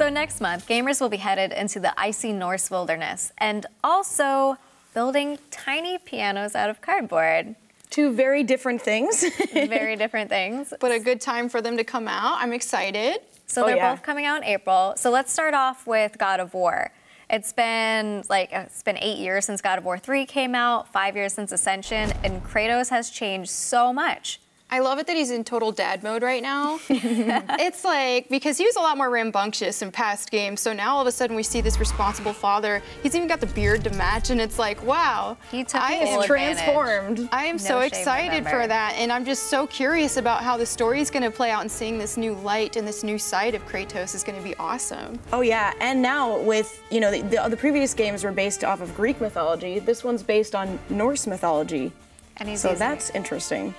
So next month, gamers will be headed into the icy Norse wilderness and also building tiny pianos out of cardboard. Two very different things. Very different things. But a good time for them to come out. I'm excited. So they're both coming out in April. So let's start off with God of War. It's been 8 years since God of War 3 came out, 5 years since Ascension, and Kratos has changed so much. I love it that he's in total dad mode right now. It's like, because he was a lot more rambunctious in past games, so now all of a sudden we see this responsible father. He's even got the beard to match, and it's like, wow. He took He's transformed. I am so excited for that, and I'm just so curious about how the story is going to play out, and seeing this new light and this new side of Kratos is going to be awesome. Oh yeah, and now with, you know, the previous games were based off of Greek mythology. This one's based on Norse mythology. And so that's interesting.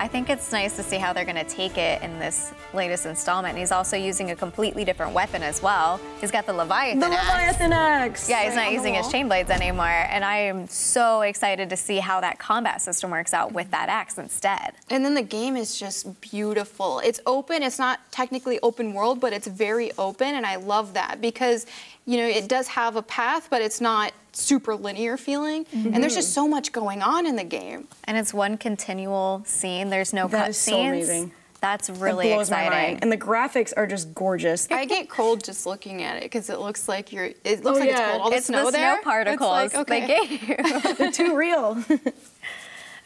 I think it's nice to see how they're going to take it in this latest installment. And he's also using a completely different weapon as well. He's got the Leviathan axe. The Leviathan axe! Yeah, he's not using his chain blades anymore. And I am so excited to see how that combat system works out with that axe instead. And then the game is just beautiful. It's open. It's not technically open world, but it's very open. And I love that because, you know, it does have a path, but it's not super linear feeling. And there's just so much going on in the game. And it's one continual scene. There's no cutscenes. That is so amazing. That's really exciting. My mind. And the graphics are just gorgeous. I get cold just looking at it because it looks like it's cold. All the snow there. Snow particles it's like, okay. they gave you. They're too real.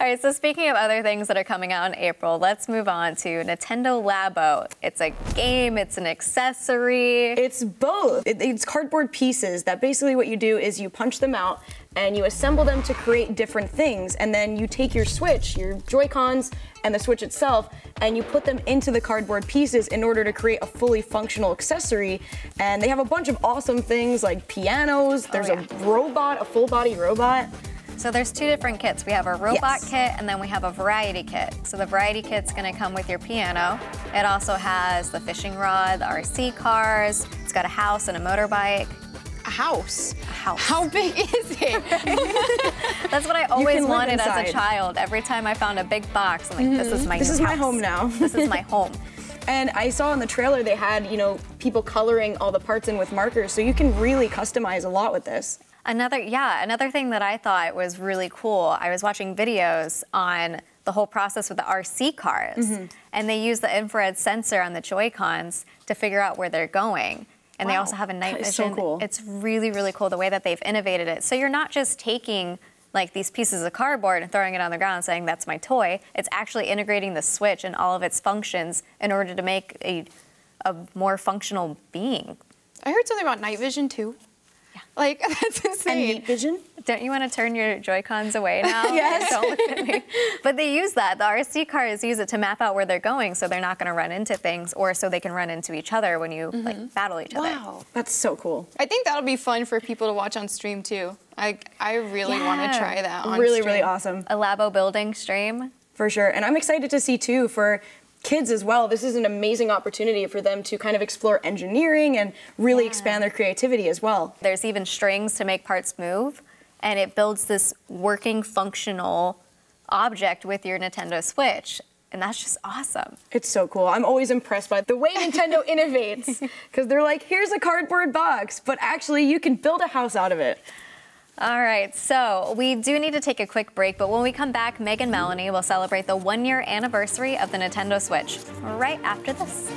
All right, so speaking of other things that are coming out in April, let's move on to Nintendo Labo. It's a game, it's an accessory. It's both. It's cardboard pieces that basically what you do is you punch them out and you assemble them to create different things. And then you take your Switch, your Joy-Cons, and the Switch itself, and you put them into the cardboard pieces in order to create a fully functional accessory. And they have a bunch of awesome things like pianos, there's a robot, a full-body robot. So there's two different kits. We have a robot kit and then we have a variety kit. So the variety kit's gonna come with your piano. It also has the fishing rod, the RC cars. It's got a house and a motorbike. A house? A house. How big is it? That's what I always wanted as a child. Every time I found a big box, I'm like, this is my house. This is my home now. This is my home. And I saw in the trailer they had, you know, people coloring all the parts in with markers, so you can really customize a lot with this. Another thing that I thought was really cool, I was watching videos on the whole process with the RC cars, and they use the infrared sensor on the Joy-Cons to figure out where they're going. And they also have a night vision. So cool. It's really, really cool the way that they've innovated it. So you're not just taking like these pieces of cardboard and throwing it on the ground and saying, that's my toy. It's actually integrating the Switch and all of its functions in order to make a more functional being. I heard something about night vision too. Yeah. Like, that's insane. And night vision? Don't you want to turn your Joy-Cons away now? Yes. Don't look at me. But they use that. The RC cars use it to map out where they're going so they're not going to run into things, or so they can run into each other when you like battle each other. Wow. That's so cool. I think that'll be fun for people to watch on stream too. I really want to try that on Really, stream. really awesome. A Labo building stream. For sure. And I'm excited to see too for kids as well. This is an amazing opportunity for them to kind of explore engineering and really expand their creativity as well. There's even strings to make parts move, and it builds this working, functional object with your Nintendo Switch. And that's just awesome. It's so cool. I'm always impressed by the way Nintendo innovates, because they're like, here's a cardboard box, but actually you can build a house out of it. All right, so we do need to take a quick break, but when we come back, Meg and Melanie will celebrate the 1-year anniversary of the Nintendo Switch right after this.